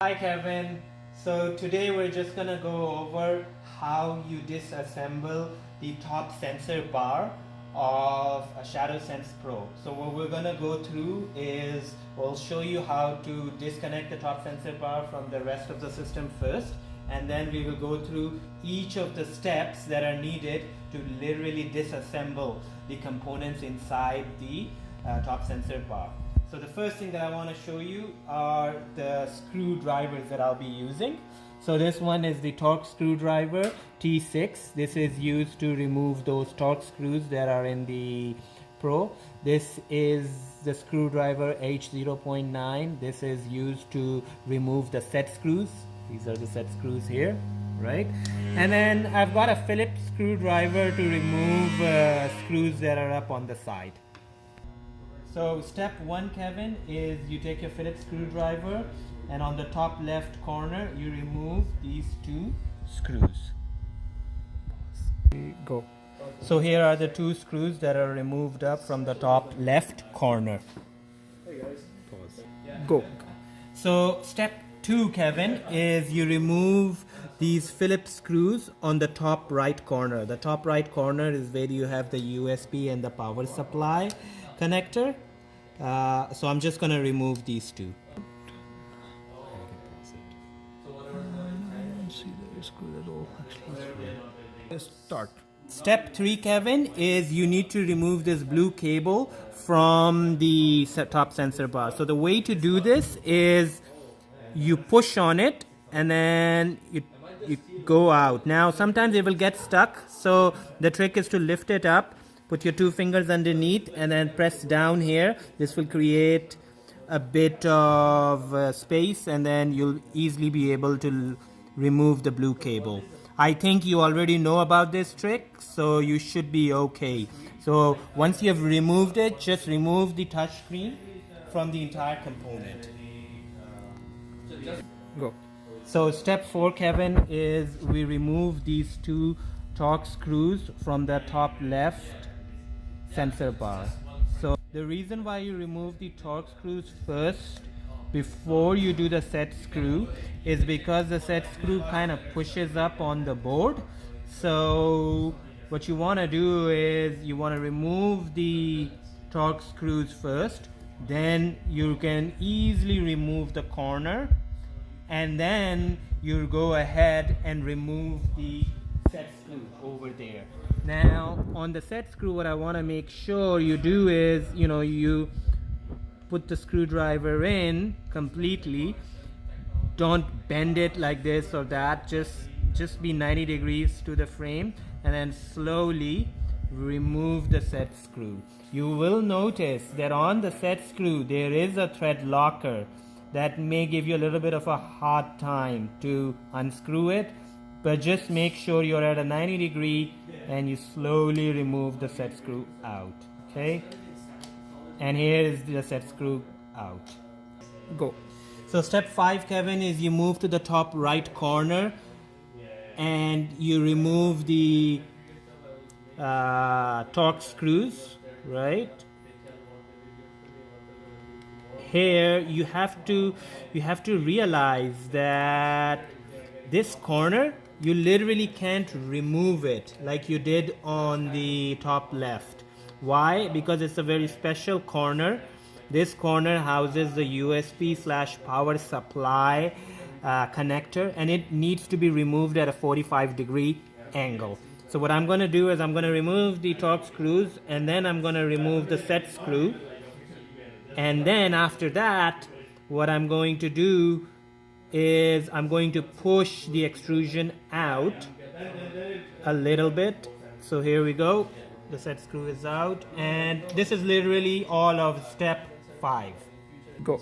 Hi Kevin. So today we're just gonna go over how you disassemble the top sensor bar of a ShadowSense Pro. So what we're gonna go through is we'll show you how to disconnect the top sensor bar from the rest of the system first, and then we will go through each of the steps that are needed to literally disassemble the components inside the top sensor bar. So the first thing that I want to show you are the screwdrivers that I'll be using. So this one is the torque screwdriver T6. This is used to remove those torque screws that are in the Pro. This is the screwdriver H0.9. This is used to remove the set screws. These are the set screws here, right? And then I've got a Phillips screwdriver to remove screws that are up on the side. So step one, Kevin, is you take your Phillips screwdriver and on the top left corner you remove these two screws. Go. So here are the two screws that are removed up from the top left corner. Hey guys. Pause. Go. So step two, Kevin, is you remove these Phillips screws on the top right corner. The top right corner is where you have the USB and the power supply connector. So I'm just going to remove these two. Start. Step 3, Kevin, is you need to remove this blue cable from the top sensor bar. So the way to do this is you push on it and then you go out. Now sometimes it will get stuck, so the trick is to lift it up. Put your two fingers underneath and then press down here. This will create a bit of space and then you'll easily be able to remove the blue cable. I think you already know about this trick, so you should be okay. So once you have removed it, just remove the touchscreen from the entire component. Go. So step 4, Kevin, is we remove these two torque screws from the top left sensor bar. So the reason why you remove the torque screws first before you do the set screw is because the set screw kind of pushes up on the board. So what you want to do is you want to remove the torque screws first, then you can easily remove the corner, and then you go ahead and remove the set screw over there. Now on the set screw, what I want to make sure you do is you put the screwdriver in completely. Don't bend it like this or that, just be 90 degrees to the frame and then slowly remove the set screw. You will notice that on the set screw there is a thread locker that may give you a little bit of a hard time to unscrew it, but just make sure you're at a 90 degree and you slowly remove the set screw out. Okay, and here is the set screw out. Go. So step 5, Kevin, is you move to the top right corner and you remove the torque screws, right? Here you have to realize that this corner you literally can't remove it like you did on the top left. Why? Because it's a very special corner. This corner houses the USB/power supply connector, and it needs to be removed at a 45-degree angle. So what I'm going to do is I'm going to remove the torque screws and then I'm going to remove the set screw. And then after that, what I'm going to do is I'm going to push the extrusion out a little bit. So here we go. The set screw is out, and this is literally all of step 5. Go.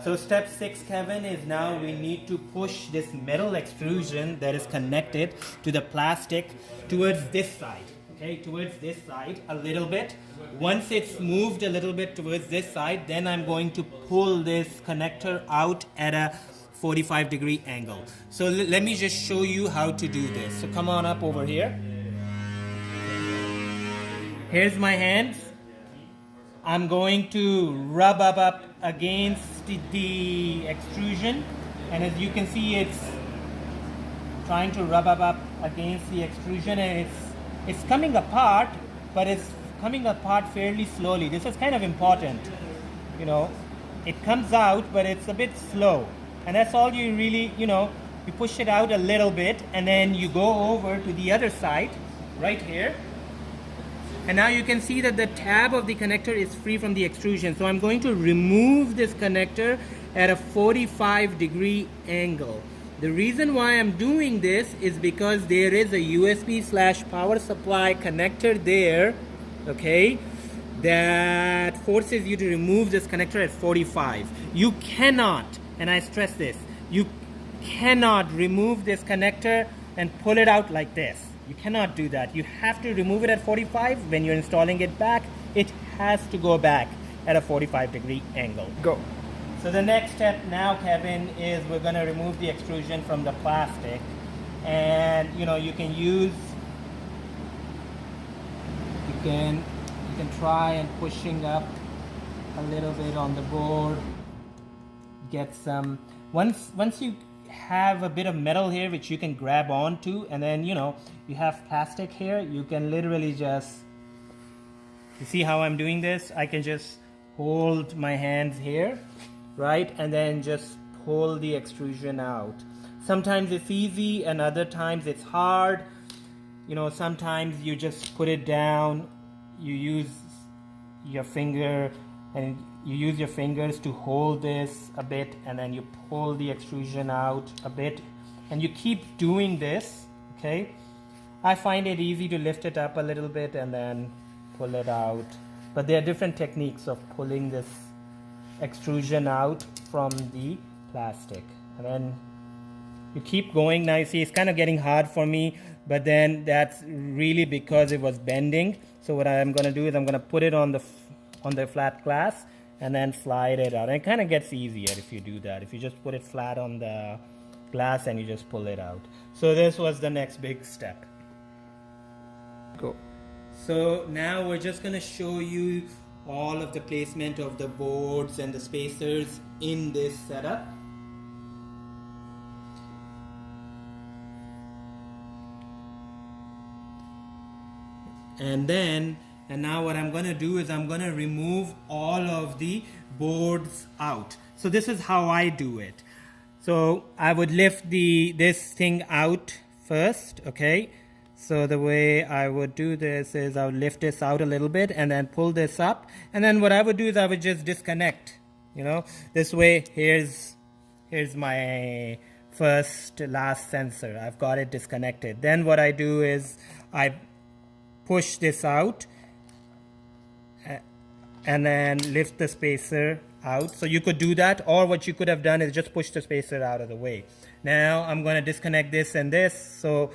So step 6, Kevin, is now we need to push this metal extrusion that is connected to the plastic towards this side. Okay, towards this side a little bit. Once it's moved a little bit towards this side, then I'm going to pull this connector out at a 45-degree angle. So let me just show you how to do this. So come on up over here. Here's my hands. I'm going to rub up against the extrusion and as you can see, it's trying to rub up against the extrusion, and it's coming apart, but it's coming apart fairly slowly. This is kind of important, you know. It comes out, but it's a bit slow, and that's all you really, you know, you push it out a little bit, and then you go over to the other side right here, and now you can see that the tab of the connector is free from the extrusion. So I'm going to remove this connector at a 45-degree angle. The reason why I'm doing this is because there is a USB/power supply connector there, okay, that forces you to remove this connector at 45. You cannot, and I stress this, you cannot remove this connector and pull it out like this. You cannot do that. You have to remove it at 45. When you're installing it back, it has to go back at a 45-degree angle. Go. So the next step now, Kevin, is we're going to remove the extrusion from the plastic. And you know, you can try and pushing up a little bit on the board, get some, once you have a bit of metal here which you can grab onto, and then you know you have plastic here, you can literally just, you see how I'm doing this? I can just hold my hands here, right, and then just pull the extrusion out. Sometimes it's easy and other times it's hard, you know. Sometimes you just put it down, you use your finger and you use your fingers to hold this a bit, and then you pull the extrusion out a bit, and you keep doing this, okay. I find it easy to lift it up a little bit and then pull it out, but there are different techniques of pulling this extrusion out from the plastic, and then you keep going. Now you see it's kind of getting hard for me, but then that's really because it was bending. So what I'm going to do is I'm going to put it on the flat glass and then slide it out. And it kind of gets easier if you do that, if you just put it flat on the glass and you just pull it out. So this was the next big step. Go. So now we're just going to show you all of the placement of the boards and the spacers in this setup. And now what I'm going to do is I'm going to remove all of the boards out. So this is how I do it. So I would lift this thing out first, okay? So the way I would do this is I would lift this out a little bit and then pull this up. And then what I would do is I would just disconnect, you know. This way, here's my last sensor. I've got it disconnected. Then what I do is I push this out and then lift the spacer out. So you could do that, or what you could have done is just push the spacer out of the way. Now I'm going to disconnect this and this. So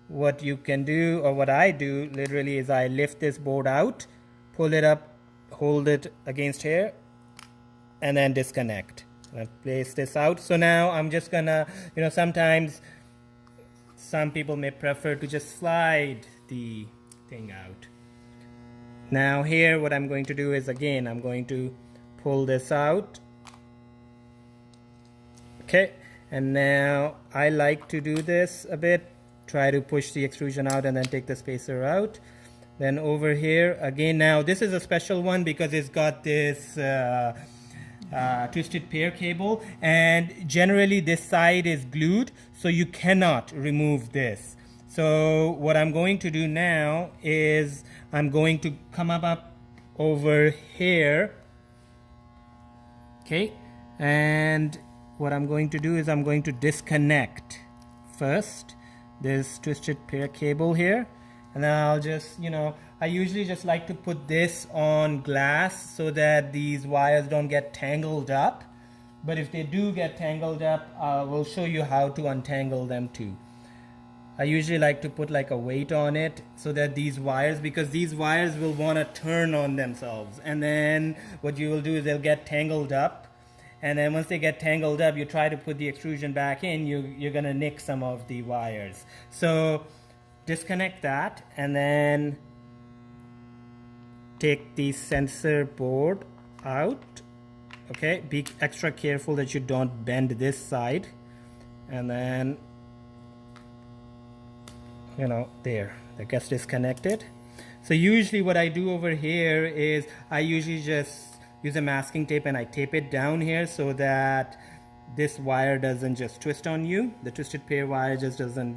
what you can do, or what I do literally, is I lift this board out, pull it up, hold it against here, and then disconnect. I place this out. So now I'm just gonna, you know, sometimes some people may prefer to just slide the thing out. Now here what I'm going to do is, again, I'm going to pull this out, okay, and now I like to do this a bit, try to push the extrusion out and then take the spacer out. Then over here again, now this is a special one because it's got this twisted pair cable, and generally this side is glued, so you cannot remove this. So what I'm going to do now is I'm going to come up over here, okay, and what I'm going to do is I'm going to disconnect first this twisted pair cable here, and then I'll just, you know, I usually just like to put this on glass so that these wires don't get tangled up, but if they do get tangled up, I will show you how to untangle them too. I usually like to put like a weight on it so that these wires, because these wires will want to turn on themselves, and then what you will do is they'll get tangled up, and then once they get tangled up, you try to put the extrusion back in, you're gonna nick some of the wires. So disconnect that and then take the sensor board out, okay? Be extra careful that you don't bend this side. And then, there, that gets disconnected. So usually what I do over here is I usually just use a masking tape and I tape it down here so that this wire doesn't just twist on you. The twisted pair wire just doesn't,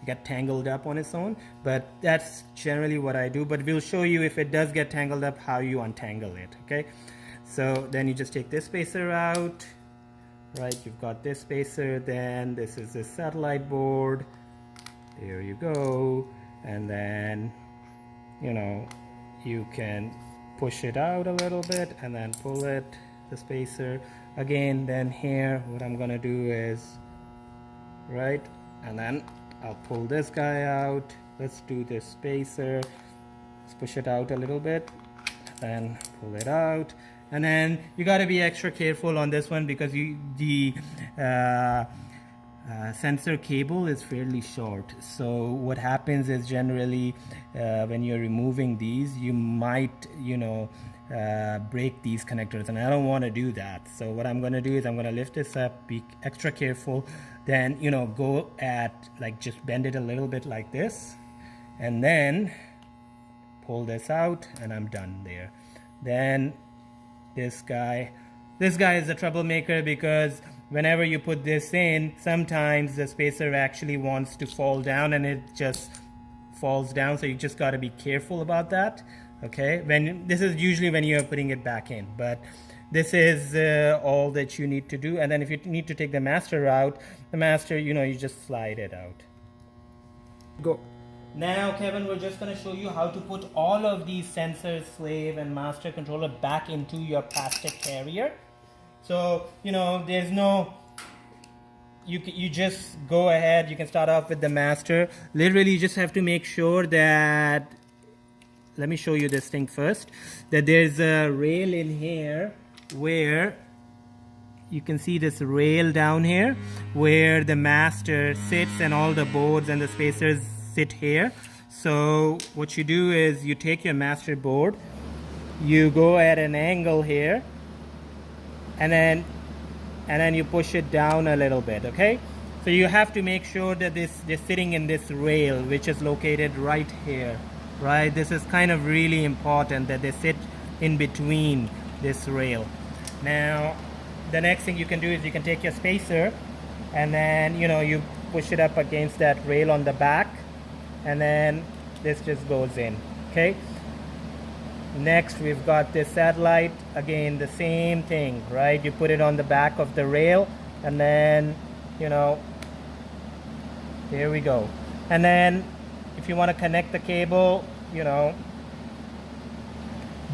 get tangled up on its own. But that's generally what I do. But we'll show you if it does get tangled up, how you untangle it, okay? So then you just take this spacer out, right? You've got this spacer, then this is the satellite board. There you go. And then, you can push it out a little bit and then pull it, the spacer. Again, then here, what I'm gonna do is, right? And then I'll pull this guy out. Let's do this spacer. Let's push it out a little bit, then pull it out. And then you got to be extra careful on this one because the sensor cable is fairly short. So what happens is generally when you're removing these, you might break these connectors, and I don't want to do that. So what I'm going to do is I'm going to lift this up, be extra careful, then go at just bend it a little bit like this, and then pull this out, and I'm done there. Then this guy is a troublemaker because whenever you put this in, sometimes the spacer actually wants to fall down and it just falls down, so you just got to be careful about that, okay? This is usually when you're putting it back in, but this is all that you need to do. And then if you need to take the master out, you just slide it out. Go. Now, Kevin, we're just going to show you how to put all of these sensors, slave and master controller, back into your plastic carrier. So, there's no, you just go ahead, you can start off with the master. Literally, you just have to make sure that, let me show you this thing first, that there's a rail in here where you can see this rail down here where the master sits and all the boards and the spacers sit here. So what you do is you take your master board, you go at an angle here, and then you push it down a little bit, okay? So you have to make sure that they're sitting in this rail, which is located right here, right? This is kind of really important that they sit in between this rail. Now, the next thing you can do is you can take your spacer and then, you push it up against that rail on the back, and then this just goes in, okay? Next, we've got this satellite. Again, the same thing, right? You put it on the back of the rail, and then, here we go. And then, if you want to connect the cable,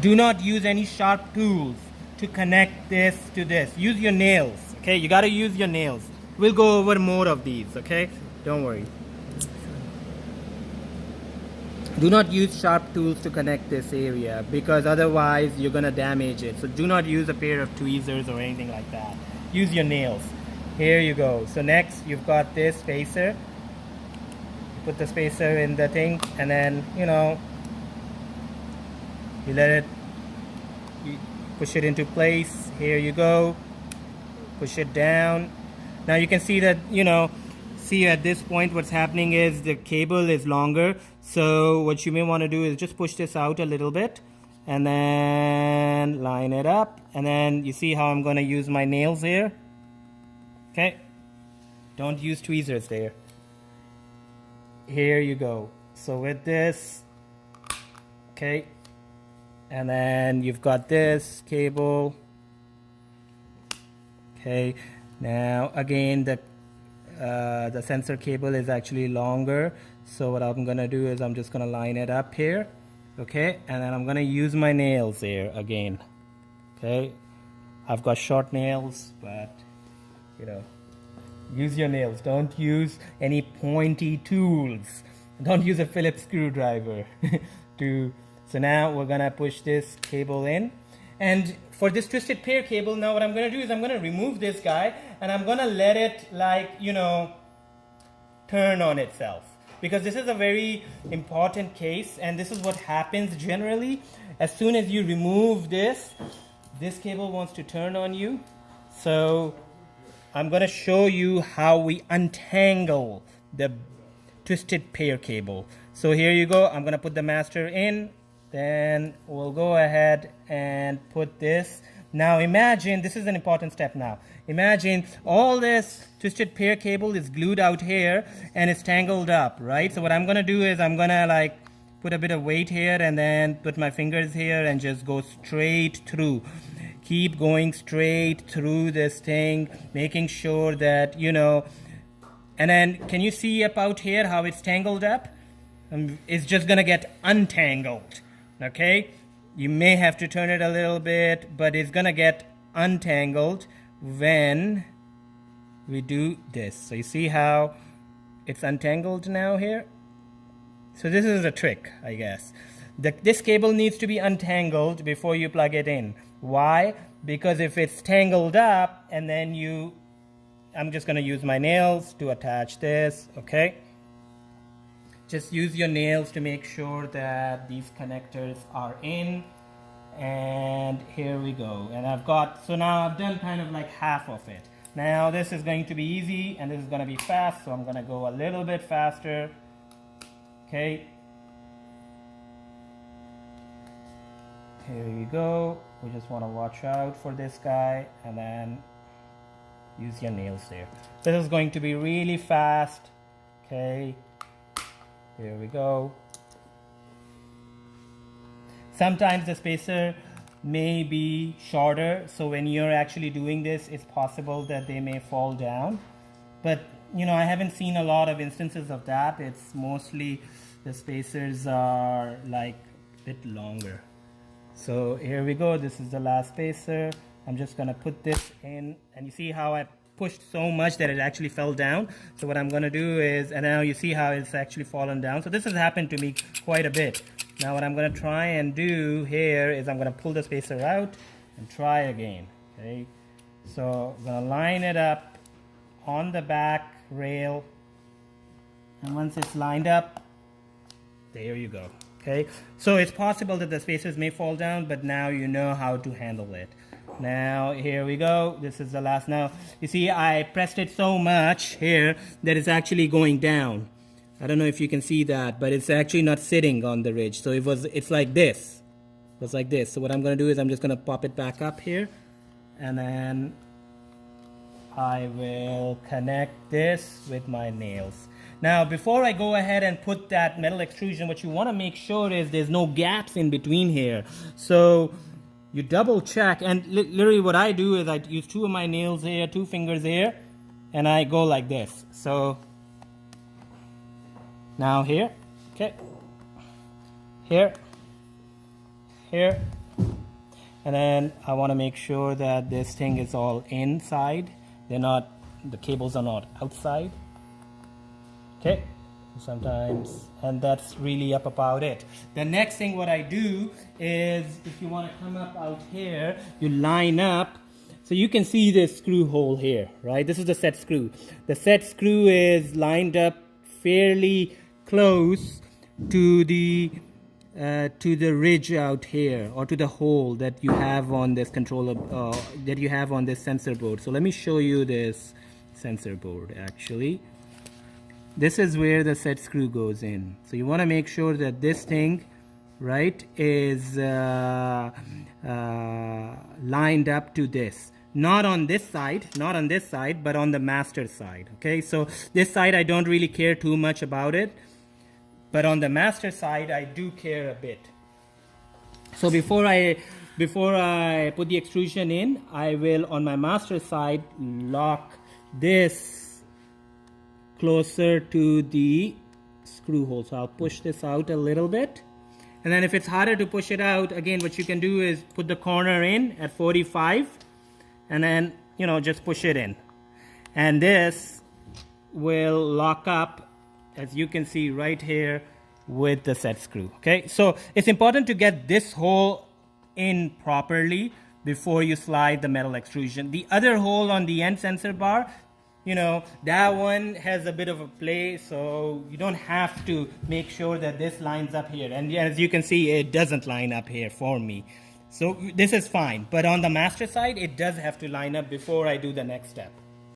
do not use any sharp tools to connect this to this. Use your nails, okay? You got to use your nails. We'll go over more of these, okay? Don't worry. Do not use sharp tools to connect this area because otherwise you're going to damage it. So do not use a pair of tweezers or anything like that. Use your nails. Here you go. So next you've got this spacer. You put the spacer in the thing, and then, you push it into place. Here you go. Push it down. Now you can see that, see at this point what's happening is the cable is longer. So what you may want to do is just push this out a little bit and then line it up, and then you see how I'm going to use my nails here, okay? Don't use tweezers there. Here you go. So with this, okay, and then you've got this cable, okay. Now again, the sensor cable is actually longer, so what I'm gonna do is I'm just gonna line it up here, okay, and then I'm gonna use my nails here again, okay. I've got short nails, but use your nails. Don't use any pointy tools. Don't use a Phillips screwdriver. So now we're gonna push this cable in, and for this twisted pair cable, now what I'm gonna do is I'm gonna remove this guy and I'm gonna let it turn on itself, because this is a very important case, and this is what happens generally. As soon as you remove this, this cable wants to turn on you. So I'm going to show you how we untangle the twisted pair cable. So here you go. I'm going to put the master in. Then we'll go ahead and put this. Now imagine, this is an important step now. Imagine all this twisted pair cable is glued out here and it's tangled up, right? So what I'm going to do is I'm going to like put a bit of weight here and then put my fingers here and just go straight through. Keep going straight through this thing, making sure that, you know, and then can you see up out here how it's tangled up? It's just going to get untangled, okay? You may have to turn it a little bit, but it's going to get untangled when we do this. So you see how it's untangled now here? So this is a trick, I guess. This cable needs to be untangled before you plug it in. Why? Because if it's tangled up and then I'm just going to use my nails to attach this, okay? Just use your nails to make sure that these connectors are in. And here we go. And so now I've done kind of like half of it. Now this is going to be easy and this is going to be fast. So I'm going to go a little bit faster. Okay. Here you go. We just want to watch out for this guy and then use your nails there. This is going to be really fast. Okay. Here we go. Sometimes the spacer may be shorter, so when you're actually doing this, it's possible that they may fall down. But, you know, I haven't seen a lot of instances of that. It's mostly the spacers are like a bit longer. So here we go. This is the last spacer. I'm just going to put this in, and you see how I pushed so much that it actually fell down. So what I'm going to do is, and now you see how it's actually fallen down. So this has happened to me quite a bit. Now what I'm going to try and do here is I'm going to pull the spacer out and try again. Okay, so I'm going to line it up on the back rail, and once it's lined up, there you go. Okay, so it's possible that the spacers may fall down, but now you know how to handle it. Now here we go. This is the last. Now you see I pressed it so much here that it's actually going down. I don't know if you can see that, but it's actually not sitting on the ridge. So it's like this. It was like this. So what I'm going to do is I'm just going to pop it back up here, and then I will connect this with my nails. Now before I go ahead and put that metal extrusion, what you want to make sure is there's no gaps in between here. So you double check, and literally what I do is I use two of my nails here, two fingers here, and I go like this. So now here, okay, here, and then I want to make sure that this thing is all inside. The cables are not outside. Okay, sometimes, and that's really up about it. The next thing what I do is, if you want to come up out here, you line up. So you can see this screw hole here, right? This is the set screw. The set screw is lined up fairly close to the ridge out here, or to the hole that you have on this controller, that you have on this sensor board. So let me show you this sensor board. Actually, this is where the set screw goes in. So you want to make sure that this thing, right, is lined up to this. Not on this side, but on the master side. Okay, so this side I don't really care too much about it, but on the master side I do care a bit. So before I put the extrusion in, I will, on my master side, lock this closer to the screw hole. So I'll push this out a little bit, and then if it's harder to push it out, again what you can do is put the corner in at 45, and then, you know, just push it in, and this will lock up, as you can see right here, with the set screw. Okay, so it's important to get this hole in properly before you slide the metal extrusion. The other hole on the end sensor bar, you know, that one has a bit of a play, so you don't have to make sure that this lines up here. And as you can see, it doesn't line up here for me. So this is fine, but on the master side, it does have to line up before I do the next step.